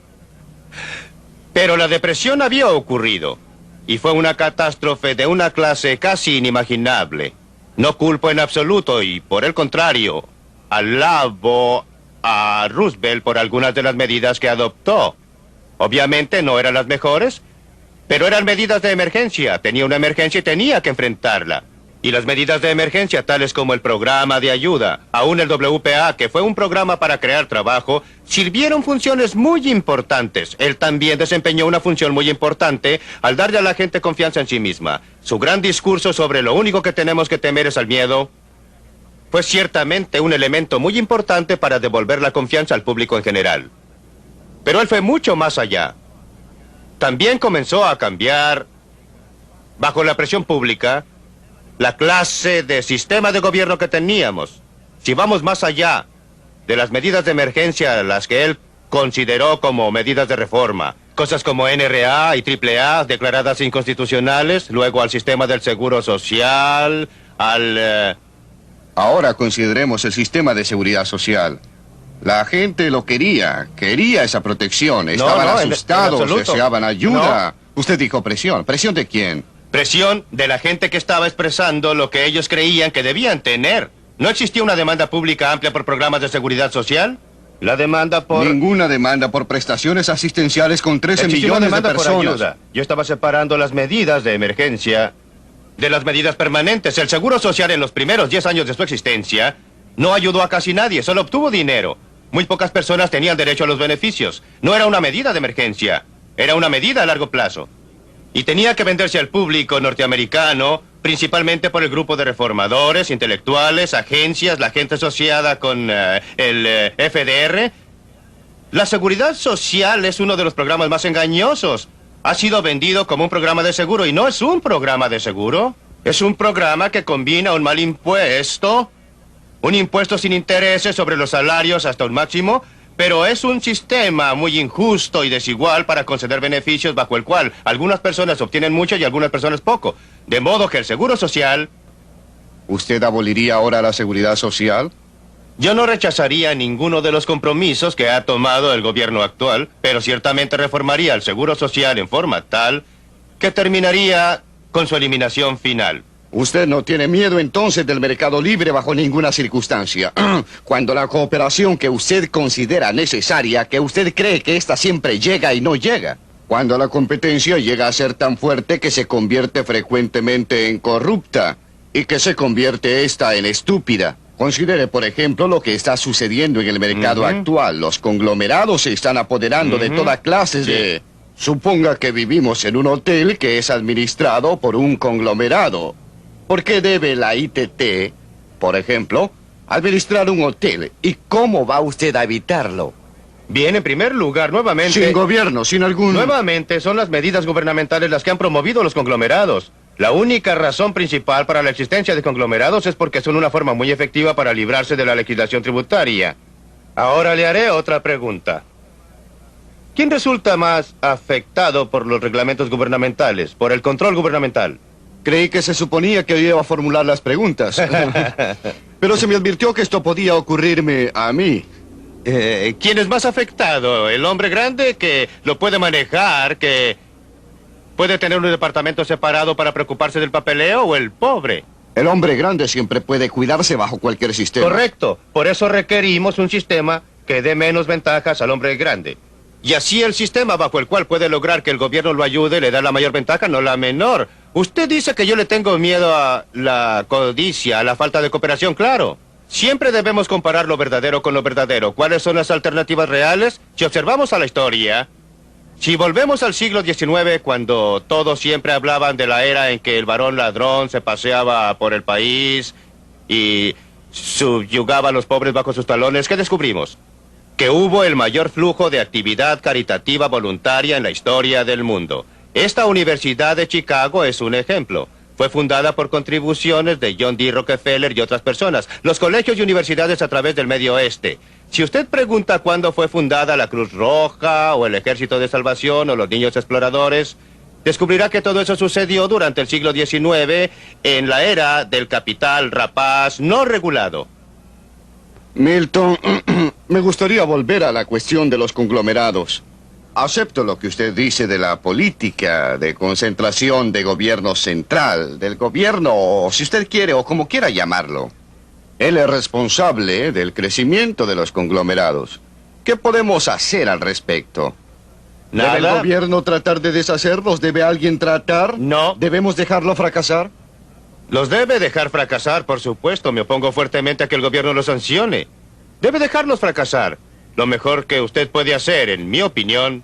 Pero la depresión había ocurrido, y fue una catástrofe de una clase casi inimaginable. No culpo en absoluto, y por el contrario, alabo a Roosevelt por algunas de las medidas que adoptó. Obviamente no eran las mejores, pero eran medidas de emergencia. Tenía una emergencia y tenía que enfrentarla. Y las medidas de emergencia, tales como el programa de ayuda, aún el WPA, que fue un programa para crear trabajo, sirvieron funciones muy importantes. Él también desempeñó una función muy importante al darle a la gente confianza en sí misma. Su gran discurso sobre lo único que tenemos que temer es al miedo fue ciertamente un elemento muy importante para devolver la confianza al público en general. Pero él fue mucho más allá. También comenzó a cambiar, bajo la presión pública, la clase de sistema de gobierno que teníamos. Si vamos más allá de las medidas de emergencia, las que él consideró como medidas de reforma, cosas como NRA y AAA declaradas inconstitucionales, luego al sistema del seguro social, Ahora consideremos el sistema de seguridad social. La gente lo quería esa protección, estaban asustados, deseaban ayuda. No. Usted dijo presión. ¿Presión de quién? Presión de la gente que estaba expresando lo que ellos creían que debían tener. ¿No existía una demanda pública amplia por programas de seguridad social? La demanda por... Ninguna demanda por prestaciones asistenciales con 13 Existía millones una de demanda por personas. ayuda. Yo estaba separando las medidas de emergencia de las medidas permanentes. El Seguro Social en los primeros 10 años de su existencia no ayudó a casi nadie, solo obtuvo dinero. Muy pocas personas tenían derecho a los beneficios. No era una medida de emergencia, era una medida a largo plazo. Y tenía que venderse al público norteamericano, principalmente por el grupo de reformadores, intelectuales, agencias, la gente asociada con el FDR. La seguridad social es uno de los programas más engañosos. Ha sido vendido como un programa de seguro y no es un programa de seguro. Es un programa que combina un mal impuesto, un impuesto sin intereses sobre los salarios hasta un máximo, pero es un sistema muy injusto y desigual para conceder beneficios bajo el cual algunas personas obtienen mucho y algunas personas poco. De modo que el seguro social... ¿Usted aboliría ahora la seguridad social? Yo no rechazaría ninguno de los compromisos que ha tomado el gobierno actual, pero ciertamente reformaría el seguro social en forma tal que terminaría con su eliminación final. Usted no tiene miedo entonces del mercado libre bajo ninguna circunstancia. Cuando la cooperación que usted considera necesaria, que usted cree que ésta siempre llega y no llega. Cuando la competencia llega a ser tan fuerte que se convierte frecuentemente en corrupta y que se convierte esta en estúpida. Considere, por ejemplo, lo que está sucediendo en el mercado actual. Los conglomerados se están apoderando de toda clase de... Suponga que vivimos en un hotel que es administrado por un conglomerado. ¿Por qué debe la ITT, por ejemplo, administrar un hotel? ¿Y cómo va usted a evitarlo? Bien, en primer lugar, nuevamente... Sin gobierno, sin algún... Nuevamente, son las medidas gubernamentales las que han promovido los conglomerados. La única razón principal para la existencia de conglomerados es porque son una forma muy efectiva para librarse de la legislación tributaria. Ahora le haré otra pregunta. ¿Quién resulta más afectado por los reglamentos gubernamentales, por el control gubernamental? Creí que se suponía que iba a formular las preguntas. Pero se me advirtió que esto podía ocurrirme a mí. ¿Quién es más afectado? ¿El hombre grande que lo puede manejar, que Puede tener un departamento separado para preocuparse del papeleo o el pobre. El hombre grande siempre puede cuidarse bajo cualquier sistema. Correcto. Por eso requerimos un sistema que dé menos ventajas al hombre grande. Y así el sistema bajo el cual puede lograr que el gobierno lo ayude le da la mayor ventaja, no la menor. Usted dice que yo le tengo miedo a la codicia, a la falta de cooperación, claro. Siempre debemos comparar lo verdadero con lo verdadero. ¿Cuáles son las alternativas reales? Si observamos a la historia, si volvemos al siglo XIX, cuando todos siempre hablaban de la era en que el varón ladrón se paseaba por el país y subyugaba a los pobres bajo sus talones, ¿qué descubrimos? Que hubo el mayor flujo de actividad caritativa voluntaria en la historia del mundo. Esta Universidad de Chicago es un ejemplo. Fue fundada por contribuciones de John D. Rockefeller y otras personas. Los colegios y universidades a través del Medio Oeste. Si usted pregunta cuándo fue fundada la Cruz Roja, o el Ejército de Salvación, o los Niños Exploradores, descubrirá que todo eso sucedió durante el siglo XIX, en la era del capital rapaz no regulado. Milton, me gustaría volver a la cuestión de los conglomerados. Acepto lo que usted dice de la política de concentración de gobierno central, del gobierno, o si usted quiere, o como quiera llamarlo. Él es responsable del crecimiento de los conglomerados. ¿Qué podemos hacer al respecto? Nada. ¿Debe el gobierno tratar de deshacerlos? ¿Debe alguien tratar? No. ¿Debemos dejarlo fracasar? Los debe dejar fracasar, por supuesto. Me opongo fuertemente a que el gobierno los sancione. Debe dejarlos fracasar. Lo mejor que usted puede hacer, en mi opinión,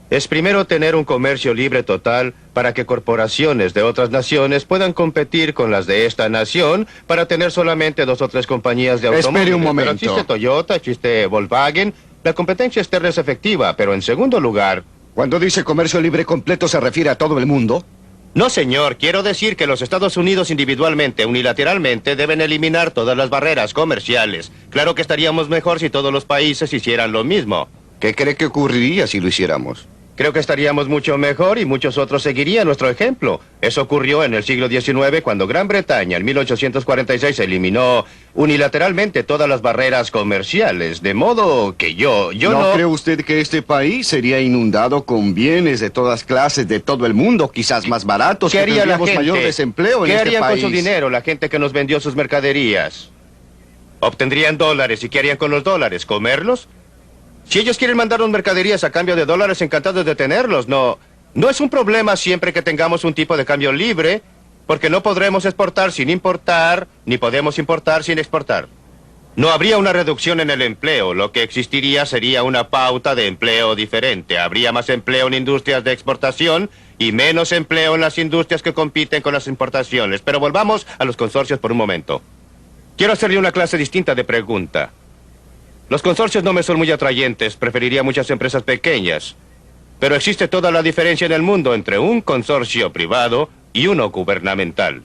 es primero tener un comercio libre total para que corporaciones de otras naciones puedan competir con las de esta nación para tener solamente 2 o 3 compañías de automóviles. Espere un momento. Pero existe Toyota, existe Volkswagen. La competencia externa es efectiva, pero en segundo lugar... Cuando dice comercio libre completo, ¿se refiere a todo el mundo? No, señor. Quiero decir que los Estados Unidos individualmente, unilateralmente, deben eliminar todas las barreras comerciales. Claro que estaríamos mejor si todos los países hicieran lo mismo. ¿Qué cree que ocurriría si lo hiciéramos? Creo que estaríamos mucho mejor y muchos otros seguirían nuestro ejemplo. Eso ocurrió en el siglo XIX cuando Gran Bretaña en 1846 eliminó unilateralmente todas las barreras comerciales. De modo que yo no... ¿No cree usted que este país sería inundado con bienes de todas clases de todo el mundo, quizás más baratos, ¿Qué que haría la tendríamos gente? mayor desempleo en ¿Qué este harían país? con su dinero la gente que nos vendió sus mercaderías? Obtendrían dólares. ¿Y qué harían con los dólares? ¿Comerlos? Si ellos quieren mandarnos mercaderías a cambio de dólares, encantados de tenerlos. No es un problema siempre que tengamos un tipo de cambio libre, porque no podremos exportar sin importar, ni podemos importar sin exportar. No habría una reducción en el empleo. Lo que existiría sería una pauta de empleo diferente. Habría más empleo en industrias de exportación y menos empleo en las industrias que compiten con las importaciones. Pero volvamos a los consorcios por un momento. Quiero hacerle una clase distinta de pregunta. Los consorcios no me son muy atrayentes, preferiría muchas empresas pequeñas. Pero existe toda la diferencia en el mundo entre un consorcio privado y uno gubernamental.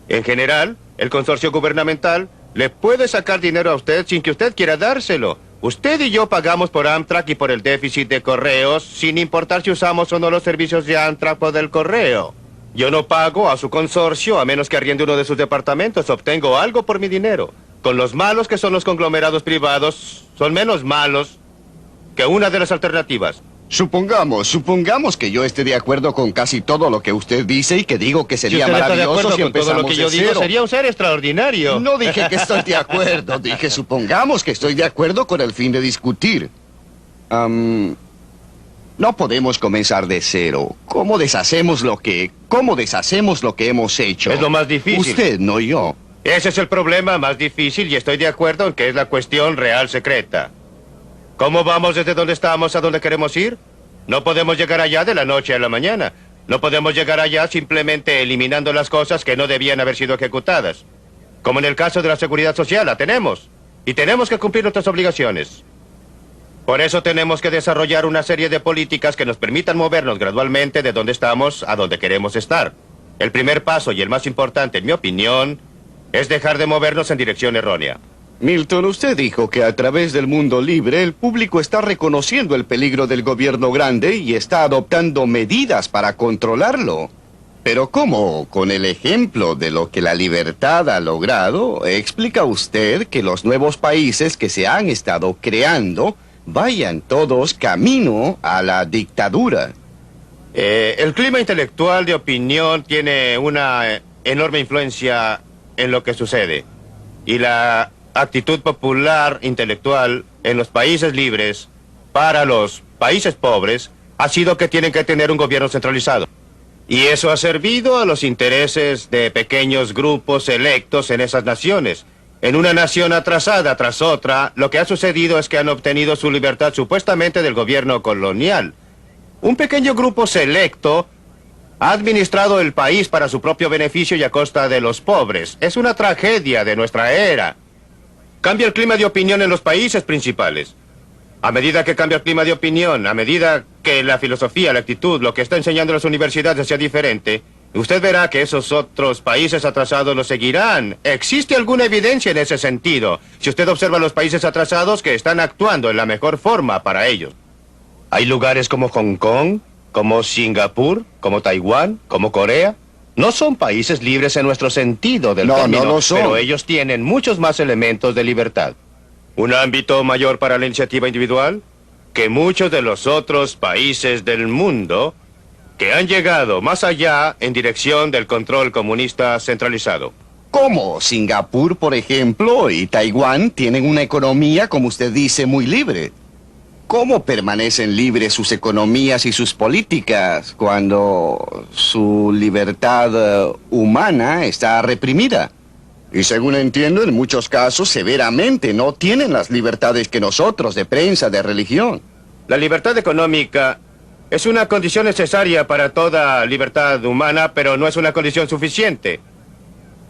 En general, el consorcio gubernamental le puede sacar dinero a usted sin que usted quiera dárselo. Usted y yo pagamos por Amtrak y por el déficit de correos, sin importar si usamos o no los servicios de Amtrak o del correo. Yo no pago a su consorcio a menos que arriende uno de sus departamentos. Obtengo algo por mi dinero. Con los malos que son los conglomerados privados, son menos malos que una de las alternativas. Supongamos que yo esté de acuerdo con casi todo lo que usted dice y que digo que sería Si usted está de maravilloso acuerdo si con todo empezamos lo que yo de digo, cero. sería un ser extraordinario. No dije que estoy de acuerdo, dije supongamos que estoy de acuerdo con el fin de discutir. No podemos comenzar de cero. ¿Cómo deshacemos lo que hemos hecho? Es lo más difícil. Usted, no yo. Ese es el problema más difícil y estoy de acuerdo en que es la cuestión real secreta. ¿Cómo vamos desde donde estamos a donde queremos ir? No podemos llegar allá de la noche a la mañana. No podemos llegar allá simplemente eliminando las cosas que no debían haber sido ejecutadas. Como en el caso de la seguridad social, la tenemos. Y tenemos que cumplir nuestras obligaciones. Por eso tenemos que desarrollar una serie de políticas que nos permitan movernos gradualmente de donde estamos a donde queremos estar. El primer paso y el más importante, en mi opinión, es dejar de movernos en dirección errónea. Milton, usted dijo que a través del mundo libre el público está reconociendo el peligro del gobierno grande y está adoptando medidas para controlarlo. Pero ¿cómo? Con el ejemplo de lo que la libertad ha logrado, ¿explica usted que los nuevos países que se han estado creando vayan todos camino a la dictadura? El clima intelectual de opinión tiene una enorme influencia en lo que sucede. Y la actitud popular intelectual en los países libres para los países pobres ha sido que tienen que tener un gobierno centralizado. Y eso ha servido a los intereses de pequeños grupos electos en esas naciones. En una nación atrasada tras otra, lo que ha sucedido es que han obtenido su libertad supuestamente del gobierno colonial. Un pequeño grupo selecto ha administrado el país para su propio beneficio y a costa de los pobres. Es una tragedia de nuestra era. Cambia el clima de opinión en los países principales. A medida que cambia el clima de opinión, a medida que la filosofía, la actitud, lo que está enseñando en las universidades sea diferente, usted verá que esos otros países atrasados lo seguirán. ¿Existe alguna evidencia en ese sentido? Si usted observa los países atrasados que están actuando en la mejor forma para ellos. Hay lugares como Hong Kong, como Singapur, como Taiwán, como Corea. No son países libres en nuestro sentido del término, no lo son. pero ellos tienen muchos más elementos de libertad. Un ámbito mayor para la iniciativa individual que muchos de los otros países del mundo que han llegado más allá en dirección del control comunista centralizado. ¿Cómo? Singapur, por ejemplo, y Taiwán tienen una economía, como usted dice, muy libre. ¿Cómo permanecen libres sus economías y sus políticas cuando su libertad humana está reprimida? Y según entiendo, en muchos casos, severamente, no tienen las libertades que nosotros, de prensa, de religión. La libertad económica es una condición necesaria para toda libertad humana, pero no es una condición suficiente.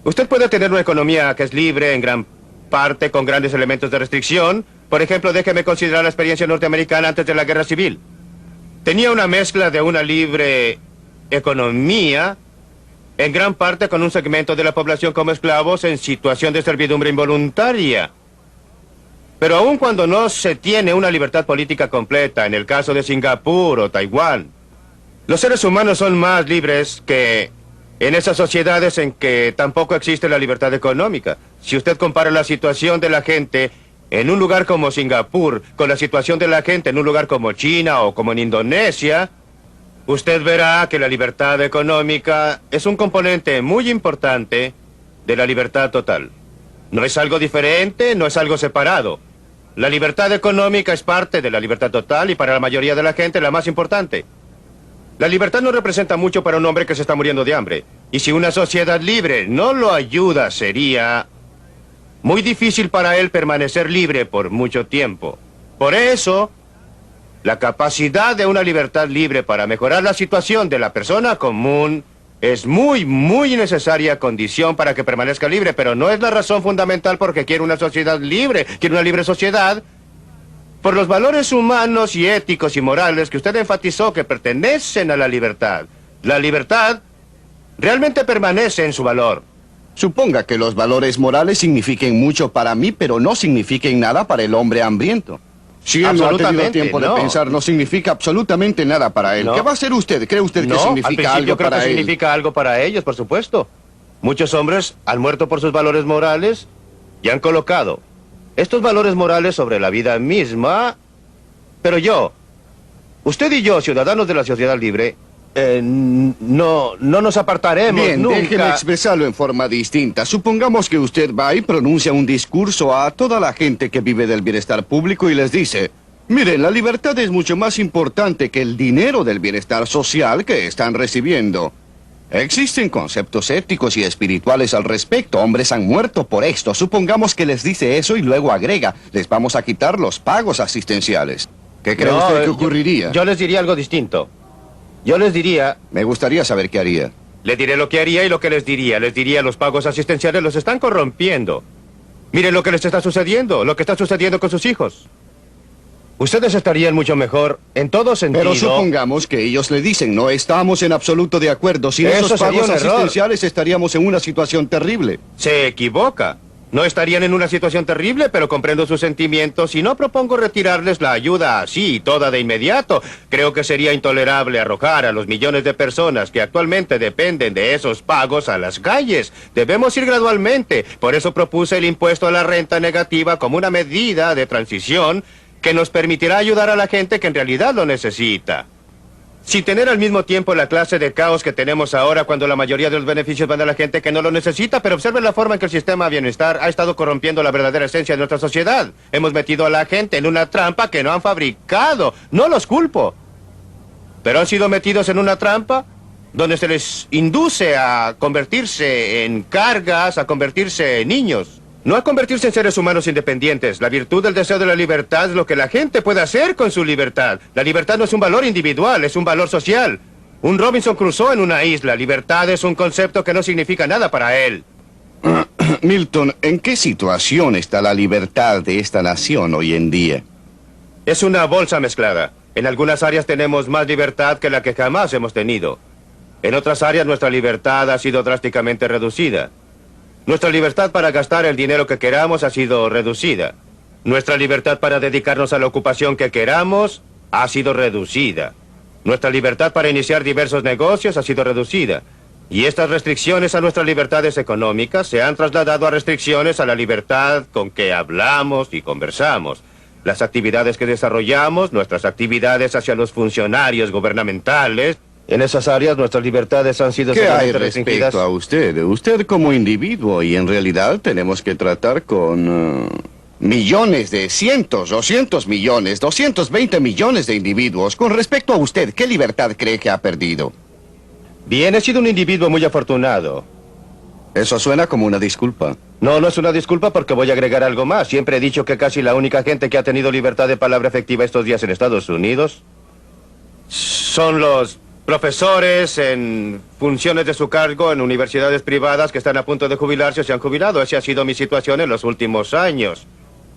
Usted puede tener una economía que es libre en gran parte con grandes elementos de restricción. Por ejemplo, déjeme considerar la experiencia norteamericana antes de la Guerra Civil. Tenía una mezcla de una libre economía, en gran parte con un segmento de la población como esclavos en situación de servidumbre involuntaria. Pero aun cuando no se tiene una libertad política completa, en el caso de Singapur o Taiwán, los seres humanos son más libres que en esas sociedades en que tampoco existe la libertad económica. Si usted compara la situación de la gente en un lugar como Singapur con la situación de la gente en un lugar como China o como en Indonesia, usted verá que la libertad económica es un componente muy importante de la libertad total. No es algo diferente, no es algo separado. La libertad económica es parte de la libertad total y para la mayoría de la gente la más importante. La libertad no representa mucho para un hombre que se está muriendo de hambre. Y si una sociedad libre no lo ayuda, sería muy difícil para él permanecer libre por mucho tiempo. Por eso, la capacidad de una libertad libre para mejorar la situación de la persona común es muy necesaria condición para que permanezca libre, pero no es la razón fundamental porque quiere una sociedad libre, quiere una libre sociedad. Por los valores humanos y éticos y morales que usted enfatizó que pertenecen a la libertad. La libertad realmente permanece en su valor. Suponga que los valores morales signifiquen mucho para mí, pero no signifiquen nada para el hombre hambriento. Si él no ha tenido tiempo de pensar, no significa absolutamente nada para él. No. ¿Qué va a hacer usted? ¿Cree usted que No, significa al algo creo para que él? significa algo para ellos, por supuesto. Muchos hombres han muerto por sus valores morales y han colocado estos valores morales sobre la vida misma. Pero usted y yo, ciudadanos de la sociedad libre, no nos apartaremos Bien, nunca. déjeme expresarlo en forma distinta. Supongamos que usted va y pronuncia un discurso a toda la gente que vive del bienestar público y les dice: miren, la libertad es mucho más importante que el dinero del bienestar social que están recibiendo. Existen conceptos éticos y espirituales al respecto. Hombres han muerto por esto. Supongamos que les dice eso y luego agrega: les vamos a quitar los pagos asistenciales. ¿Qué cree usted que ocurriría? Yo les diría algo distinto. Yo les diría... Me gustaría saber qué haría. Le diré lo que haría y lo que les diría. Les diría: los pagos asistenciales los están corrompiendo. Miren lo que les está sucediendo, lo que está sucediendo con sus hijos. Ustedes estarían mucho mejor en todo sentido. Pero supongamos que ellos le dicen: no estamos en absoluto de acuerdo. Sin Eso esos sería pagos un error. asistenciales estaríamos en una situación terrible. Se equivoca. No estarían en una situación terrible, pero comprendo sus sentimientos y no propongo retirarles la ayuda así, toda de inmediato. Creo que sería intolerable arrojar a los millones de personas que actualmente dependen de esos pagos a las calles. Debemos ir gradualmente. Por eso propuse el impuesto a la renta negativa como una medida de transición que nos permitirá ayudar a la gente que en realidad lo necesita. sin tener al mismo tiempo la clase de caos que tenemos ahora cuando la mayoría de los beneficios van a la gente que no lo necesita, pero observen la forma en que el sistema de bienestar ha estado corrompiendo la verdadera esencia de nuestra sociedad. Hemos metido a la gente en una trampa que no han fabricado. No los culpo. Pero han sido metidos en una trampa donde se les induce a convertirse en cargas, a convertirse en niños. No a convertirse en seres humanos independientes. La virtud del deseo de la libertad es lo que la gente puede hacer con su libertad. La libertad no es un valor individual, es un valor social. Un Robinson Crusoe en una isla. Libertad es un concepto que no significa nada para él. Milton, ¿en qué situación está la libertad de esta nación hoy en día? Es una bolsa mezclada. En algunas áreas tenemos más libertad que la que jamás hemos tenido. En otras áreas nuestra libertad ha sido drásticamente reducida. Nuestra libertad para gastar el dinero que queramos ha sido reducida. Nuestra libertad para dedicarnos a la ocupación que queramos ha sido reducida. Nuestra libertad para iniciar diversos negocios ha sido reducida. Y estas restricciones a nuestras libertades económicas se han trasladado a restricciones a la libertad con que hablamos y conversamos. Las actividades que desarrollamos, nuestras actividades hacia los funcionarios gubernamentales, en esas áreas nuestras libertades han sido ¿Qué hay severamente restringidas. respecto a usted? Usted como individuo, y en realidad tenemos que tratar con millones de cientos, 200 millones, 220 millones de individuos. Con respecto a usted, ¿qué libertad cree que ha perdido? Bien, he sido un individuo muy afortunado. Eso suena como una disculpa. No, no es una disculpa porque voy a agregar algo más. Siempre he dicho que casi la única gente que ha tenido libertad de palabra efectiva estos días en Estados Unidos son los profesores en funciones de su cargo en universidades privadas que están a punto de jubilarse o se han jubilado. Esa ha sido mi situación en los últimos años.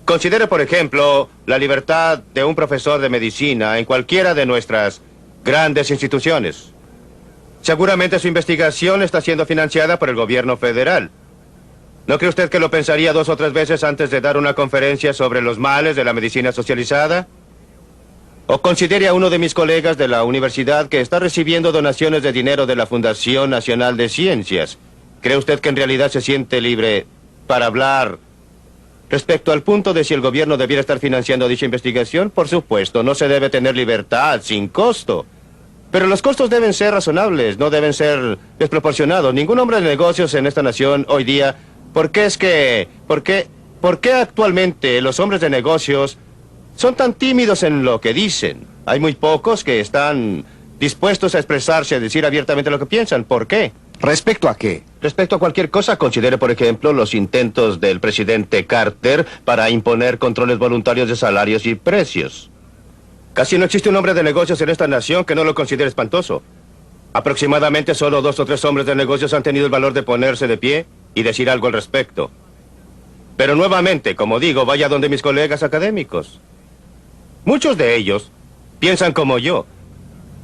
Considere, por ejemplo, la libertad de un profesor de medicina en cualquiera de nuestras grandes instituciones. Seguramente su investigación está siendo financiada por el gobierno federal. ¿No cree usted que lo pensaría 2 o 3 veces antes de dar una conferencia sobre los males de la medicina socializada? O considere a uno de mis colegas de la universidad que está recibiendo donaciones de dinero de la Fundación Nacional de Ciencias. ¿Cree usted que en realidad se siente libre para hablar respecto al punto de si el gobierno debiera estar financiando dicha investigación? Por supuesto, no se debe tener libertad sin costo. Pero los costos deben ser razonables, no deben ser desproporcionados. Ningún hombre de negocios en esta nación hoy día... ¿Por qué actualmente los hombres de negocios son tan tímidos en lo que dicen? Hay muy pocos que están dispuestos a expresarse, a decir abiertamente lo que piensan. ¿Por qué? ¿Respecto a qué? Respecto a cualquier cosa, considere, por ejemplo, los intentos del presidente Carter para imponer controles voluntarios de salarios y precios. Casi no existe un hombre de negocios en esta nación que no lo considere espantoso. Aproximadamente solo 2 o 3 hombres de negocios han tenido el valor de ponerse de pie y decir algo al respecto. Pero nuevamente, como digo, vaya donde mis colegas académicos. Muchos de ellos piensan como yo,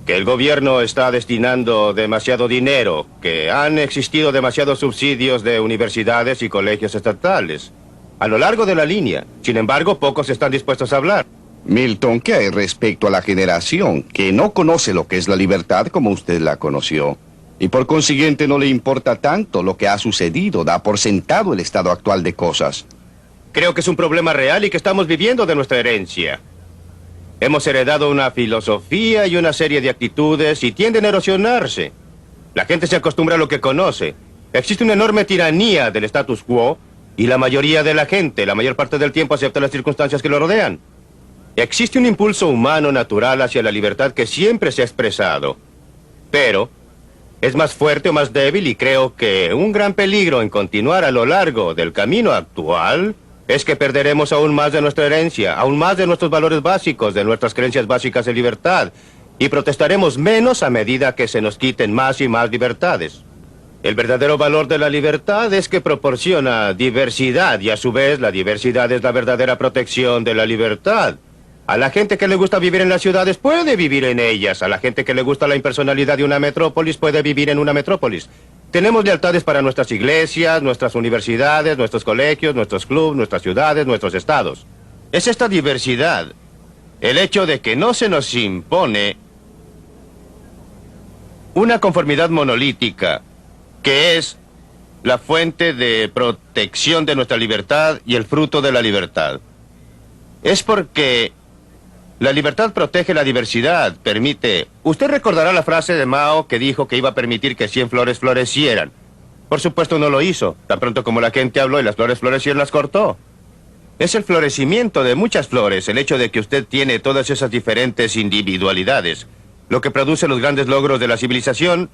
que el gobierno está destinando demasiado dinero, que han existido demasiados subsidios de universidades y colegios estatales a lo largo de la línea. Sin embargo, pocos están dispuestos a hablar. Milton, ¿qué hay respecto a la generación que no conoce lo que es la libertad como usted la conoció? Y por consiguiente no le importa tanto lo que ha sucedido, da por sentado el estado actual de cosas. Creo que es un problema real y que estamos viviendo de nuestra herencia. Hemos heredado una filosofía y una serie de actitudes y tienden a erosionarse. La gente se acostumbra a lo que conoce. Existe una enorme tiranía del status quo y la mayoría de la gente, la mayor parte del tiempo, acepta las circunstancias que lo rodean. Existe un impulso humano natural hacia la libertad que siempre se ha expresado. Pero es más fuerte o más débil y creo que un gran peligro en continuar a lo largo del camino actual es que perderemos aún más de nuestra herencia, aún más de nuestros valores básicos, de nuestras creencias básicas de libertad, y protestaremos menos a medida que se nos quiten más y más libertades. El verdadero valor de la libertad es que proporciona diversidad, y a su vez la diversidad es la verdadera protección de la libertad. A la gente que le gusta vivir en las ciudades puede vivir en ellas. A la gente que le gusta la impersonalidad de una metrópolis puede vivir en una metrópolis. Tenemos lealtades para nuestras iglesias, nuestras universidades, nuestros colegios, nuestros clubes, nuestras ciudades, nuestros estados. Es esta diversidad, el hecho de que no se nos impone una conformidad monolítica, que es la fuente de protección de nuestra libertad y el fruto de la libertad. Es porque La libertad protege la diversidad, permite... Usted recordará la frase de Mao que dijo que iba a permitir que 100 flores florecieran. Por supuesto no lo hizo. Tan pronto como la gente habló y las flores florecieron, las cortó. Es el florecimiento de muchas flores, el hecho de que usted tiene todas esas diferentes individualidades, lo que produce los grandes logros de la civilización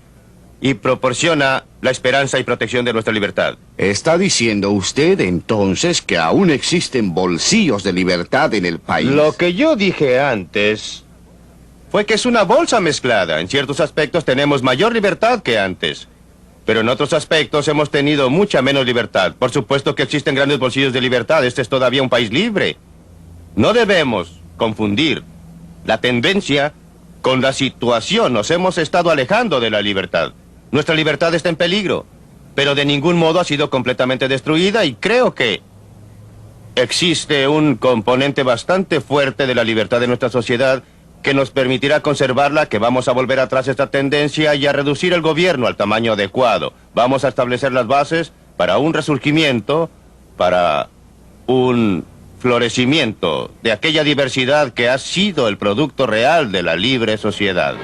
y proporciona la esperanza y protección de nuestra libertad. ¿Está diciendo usted entonces que aún existen bolsillos de libertad en el país? Lo que yo dije antes fue que es una bolsa mezclada. En ciertos aspectos tenemos mayor libertad que antes, pero en otros aspectos hemos tenido mucha menos libertad. Por supuesto que existen grandes bolsillos de libertad. Este es todavía un país libre. No debemos confundir la tendencia con la situación. Nos hemos estado alejando de la libertad. Nuestra libertad está en peligro, pero de ningún modo ha sido completamente destruida y creo que existe un componente bastante fuerte de la libertad de nuestra sociedad que nos permitirá conservarla, que vamos a volver atrás esta tendencia y a reducir el gobierno al tamaño adecuado. Vamos a establecer las bases para un resurgimiento, para un florecimiento de aquella diversidad que ha sido el producto real de la libre sociedad.